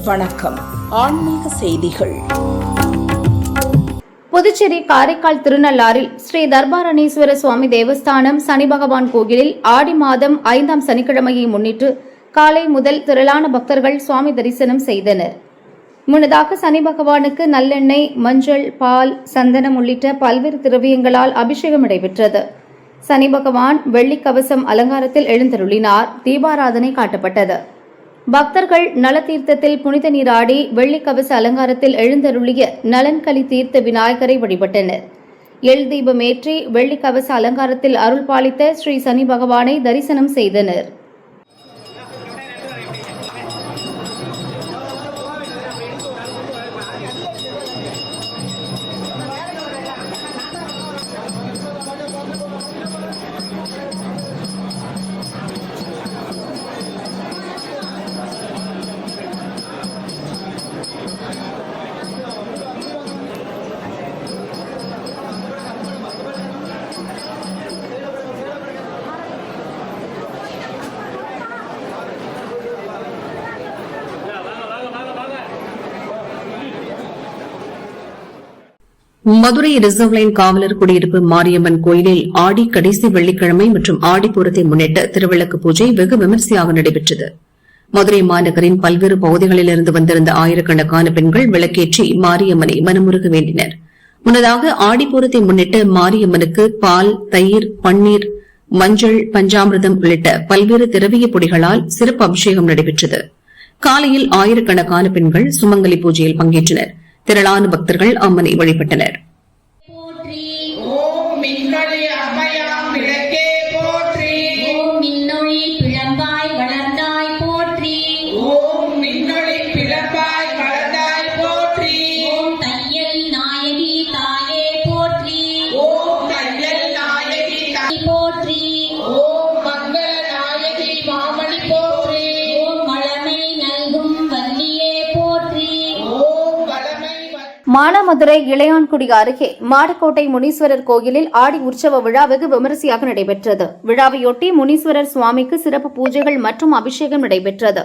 வணக்கம். ஆன்மீக செய்திகள். புதுச்சேரி காரைக்கால் திருநள்ளாறில் ஸ்ரீ தர்பாரணீஸ்வர சுவாமி தேவஸ்தானம் சனி பகவான் கோயிலில் ஆடி மாதம் 5ஆம் சனிக்கிழமையை முன்னிட்டு காலை முதல் திரளான பக்தர்கள் சுவாமி தரிசனம் செய்தனர். முன்னதாக சனி பகவானுக்கு நல்லெண்ணெய், மஞ்சள், பால், சந்தனம் உள்ளிட்ட பல்வேறு திரவியங்களால் அபிஷேகம் நடைபெற்றது. சனி பகவான் வெள்ளி கவசம் அலங்காரத்தில் எழுந்தருளினார். தீபாராதனை காட்டப்பட்டது. பக்தர்கள் நலத்தீர்த்தத்தில் புனித நீராடி வெள்ளி கவச அலங்காரத்தில் எழுந்தருளிய நலன்களி தீர்த்த விநாயகரை வழிபட்டனர். எள் தீபமேற்றி வெள்ளி கவச அலங்காரத்தில் அருள் பாலித்த ஸ்ரீ சனி பகவானை தரிசனம் செய்தனர். மதுரை ரிசர்வ் லைன் காவலர் குடியிருப்பு மாரியம்மன் கோயிலில் ஆடி கடைசி வெள்ளிக்கிழமை மற்றும் ஆடிப்பூரத்தை முன்னிட்டு திருவிளக்கு பூஜை வெகு விமரிசையாக நடைபெற்றது. மதுரை மாநகரின் பல்வேறு பகுதிகளிலிருந்து வந்திருந்த ஆயிரக்கணக்கான பெண்கள் விளக்கேற்றி மாரியம்மனை மனமுருக வேண்டினர். முன்னதாக ஆடிப்பூரத்தை முன்னிட்டு மாரியம்மனுக்கு பால், தயிர், பன்னீர், மஞ்சள், பஞ்சாமிர்தம் உள்ளிட்ட பல்வேறு திரவிய பொடிகளால் சிறப்பு அபிஷேகம் நடைபெற்றது. காலையில் ஆயிரக்கணக்கான பெண்கள் சுமங்கலி பூஜையில் பங்கேற்றனர். திரளான பக்தர்கள் அம்மனை வழிபட்டனர். மானாமதுரை இளையான்குடி அருகே மாடக்கோட்டை முனீஸ்வரர் கோயிலில் ஆடி உற்சவ விழா வெகு விமரிசையாக நடைபெற்றது. விழாவையொட்டி முனீஸ்வரர் சுவாமிக்கு சிறப்பு பூஜைகள் மற்றும் அபிஷேகம் நடைபெற்றது.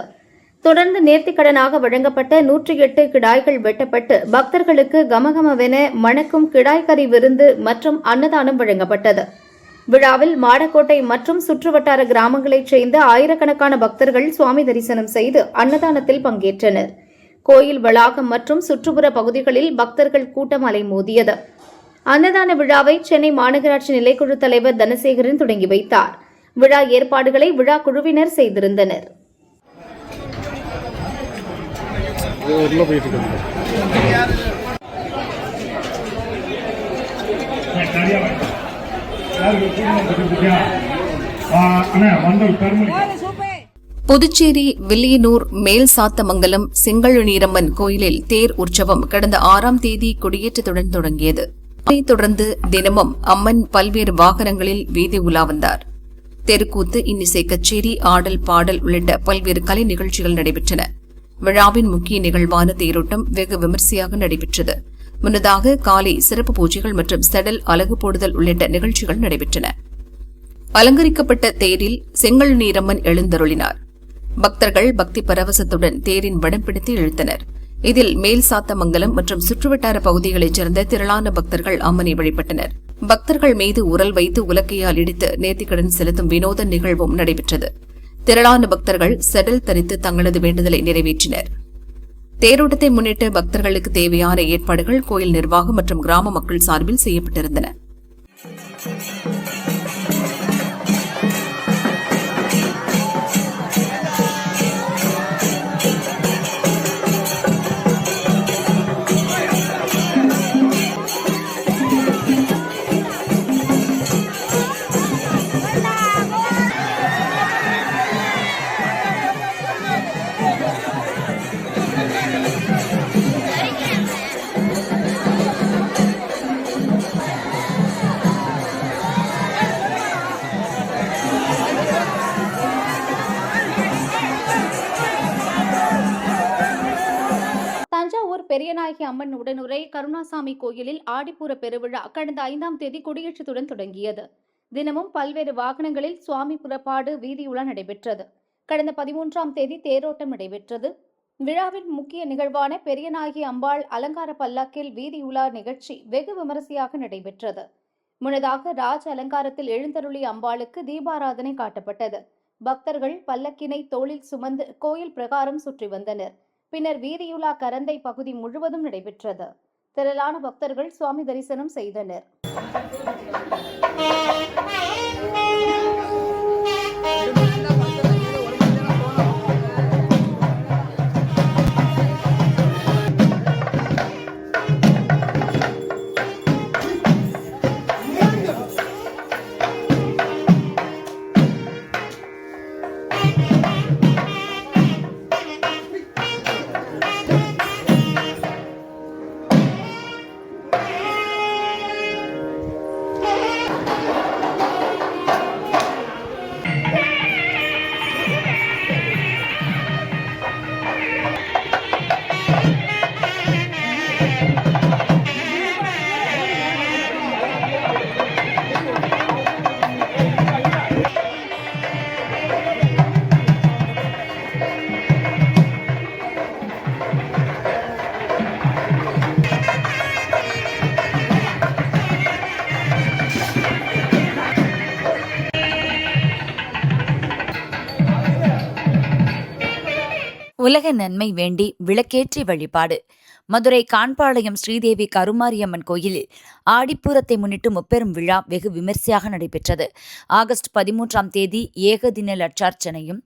தொடர்ந்து நேர்த்திக்கடனாக வழங்கப்பட்ட 108 கிடாய்கள் வெட்டப்பட்டு பக்தர்களுக்கு கமகமவென மணக்கும் கிடாய்கறி விருந்து மற்றும் அன்னதானம் வழங்கப்பட்டது. விழாவில் மாடக்கோட்டை மற்றும் சுற்றுவட்டார கிராமங்களைச் சேர்ந்த ஆயிரக்கணக்கான பக்தர்கள் சுவாமி தரிசனம் செய்து அன்னதானத்தில் பங்கேற்றனர். கோயில் வளாகம் மற்றும் சுற்றுப்புற பகுதிகளில் பக்தர்கள் கூட்டம் அலைமோதியது. அன்னதான விழாவை சென்னை மாநகராட்சி நிலைக்குழு தலைவர் தனசேகரன் தொடங்கி வைத்தார். விழா ஏற்பாடுகளை விழா குழுவினர் செய்திருந்தனர். புதுச்சேரி வில்லியனூர் மேல் சாத்தமங்கலம் செங்கழுநீரம்மன் கோயிலில் தேர் உற்சவம் கடந்த 6ஆம் தேதி கொடியேற்றத்துடன் தொடங்கியது. அதைத் தொடர்ந்து தினமும் அம்மன் பல்வேறு வாகனங்களில் வீதி உலா வந்தார். தெருக்கூத்து, இன்னிசை கச்சேரி, ஆடல், பாடல் உள்ளிட்ட பல்வேறு கலை நிகழ்ச்சிகள் நடைபெற்றன. விழாவின் முக்கிய நிகழ்வான தேரோட்டம் வெகு விமரிசையாக நடைபெற்றது. முன்னதாக காலை சிறப்பு பூஜைகள் மற்றும் செடல், அலகு போடுதல் உள்ளிட்ட நிகழ்ச்சிகள் நடைபெற்றன. அலங்கரிக்கப்பட்ட தேரில் செங்கழுநீரம்மன் எழுந்தருளினார். பக்தர்கள் பக்தி பரவசத்துடன் தேரின் வடம் பிடித்து இழுத்தனர். இதில் மேல் சாத்தமங்கலம் மற்றும் சுற்றுவட்டார பகுதிகளைச் சேர்ந்த திரளான பக்தர்கள் அம்மனை வழிபட்டனர். பக்தர்கள் மீது உரல் வைத்து உலக்கையால் இடித்து நேர்த்திக்கடன் செலுத்தும் வினோத நிகழ்வும் நடைபெற்றது. திரளான பக்தர்கள் செடல் தரித்து தங்களது வேண்டுதலை நிறைவேற்றினர். தேரோட்டத்தை முன்னிட்டு பக்தர்களுக்கு தேவையான ஏற்பாடுகள் கோயில் நிர்வாகம் மற்றும் கிராம மக்கள் சார்பில் செய்யப்பட்டிருந்தன. பெரியநாயகி அம்மன் உடனுரை கருணாசாமி கோயிலில் ஆடிப்பூர பெருவிழா கடந்த 5ஆம் தேதி கொடியேற்றத்துடன் தொடங்கியது. தினமும் பல்வேறு வாகனங்களில் சுவாமி புறப்பாடு, வீதியுலா நடைபெற்றது. கடந்த 13ஆம் தேதி தேரோட்டம் நடைபெற்றது. விழாவின் முக்கிய நிகழ்வான பெரியநாயகி அம்பாள் அலங்கார பல்லாக்கில் வீதி உலா நிகழ்ச்சி வெகு விமரிசையாக நடைபெற்றது. முன்னதாக ராஜ அலங்காரத்தில் எழுந்தருளிய அம்பாளுக்கு தீபாராதனை காட்டப்பட்டது. பக்தர்கள் பல்லக்கினை தோளில் சுமந்து கோயில் பிரகாரம் சுற்றி வந்தனர். பின்னர் வீதியுலா கரந்தை பகுதி முழுவதும் நடைபெற்றது. திரளான பக்தர்கள் சுவாமி தரிசனம் செய்தனர். உலக நன்மை வேண்டி விளக்கேற்றி வழிபாடு. மதுரை காண்பாளையம் ஸ்ரீதேவி கருமாரியம்மன் கோயிலில் ஆடிப்பூரத்தை முன்னிட்டு முப்பெரும் விழா வெகு விமரிசையாக நடைபெற்றது. ஆகஸ்ட் 13ஆம் தேதி ஏகதின லட்சார்ச்சனையும்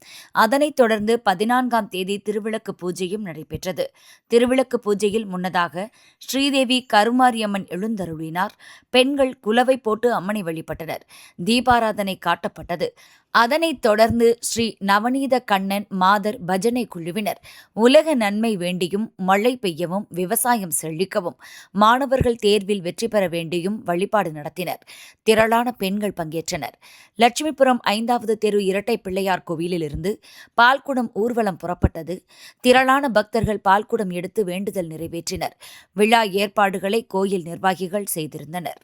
அதனைத் தொடர்ந்து 14ஆம் தேதி திருவிளக்கு பூஜையும் நடைபெற்றது. திருவிளக்கு பூஜையில் முன்னதாக ஸ்ரீதேவி கருமாரியம்மன் எழுந்தருளினார். பெண்கள் குலவை போட்டு அம்மனை வழிபட்டனர். தீபாராதனை காட்டப்பட்டது. அதனைத் தொடர்ந்து ஸ்ரீ நவநீத கண்ணன் மாதர் பஜனை குழுவினர் உலக நன்மை வேண்டியும் மழை பெய்யவும் விவசாயம் செழிக்கவும் மாணவர்கள் தேர்வில் வெற்றி பெற வேண்டியும் வழிபாடு நடத்தினர். திரளான பெண்கள் பங்கேற்றனர். லட்சுமிபுரம் 5வது தெரு இரட்டை பிள்ளையார் கோவிலிலிருந்து பால்குடம் ஊர்வலம் புறப்பட்டது. திரளான பக்தர்கள் பால்குடம் எடுத்து வேண்டுதல் நிறைவேற்றினர். விழா ஏற்பாடுகளை கோயில் நிர்வாகிகள் செய்திருந்தனர்.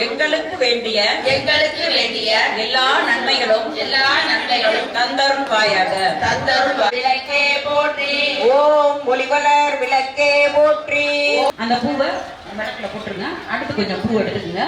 எங்களுக்கு வேண்டிய எல்லா நன்மைகளும் தந்தருள்வாயாக. விளக்கே போற்றி. ஓம் ஒளிவலர் விளக்கே போற்றி. அந்த பூவை மடக்குல போட்டுருங்க. அடுத்து கொஞ்சம் பூ எடுத்துக்குங்க.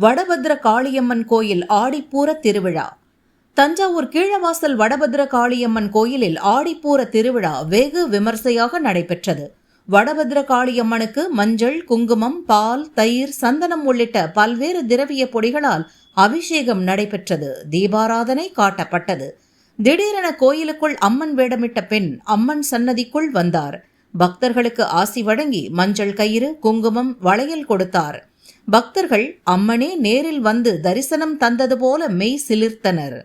வடபத்ர காளியம்மன் கோயில் ஆடிப்பூர திருவிழா. தஞ்சாவூர் கீழவாசல் வடபத்ர காளியம்மன் கோயிலில் ஆடிப்பூர திருவிழா வெகு விமர்சையாக நடைபெற்றது. வடபத்ர காளியம்மனுக்கு மஞ்சள், குங்குமம், பால், தயிர், சந்தனம் உள்ளிட்ட பல்வேறு திரவிய பொடிகளால் அபிஷேகம் நடைபெற்றது. தீபாராதனை காட்டப்பட்டது. திடீரென கோயிலுக்குள் அம்மன் வேடமிட்ட பெண் அம்மன் சன்னதிக்குள் வந்தார். பக்தர்களுக்கு ஆசி வழங்கி மஞ்சள் கயிறு, குங்குமம், வளையல் கொடுத்தார். பக்தர்கள் அம்மனே நேரில் வந்து தரிசனம் தந்தது போல மெய் சிலிர்த்தனர்.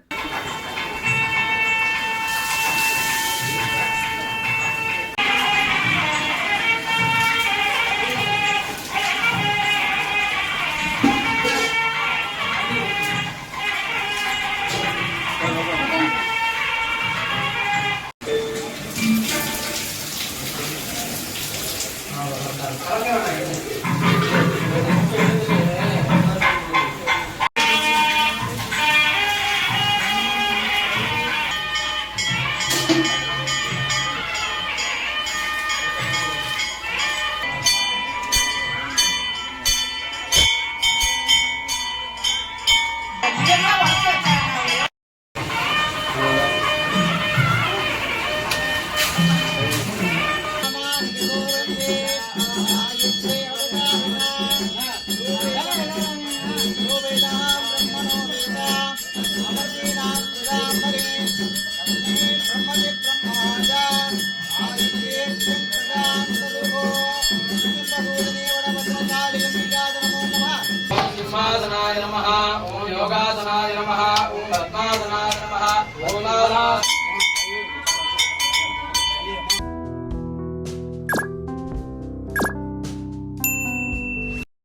नमः ओम पद्मासनाय नमः ओम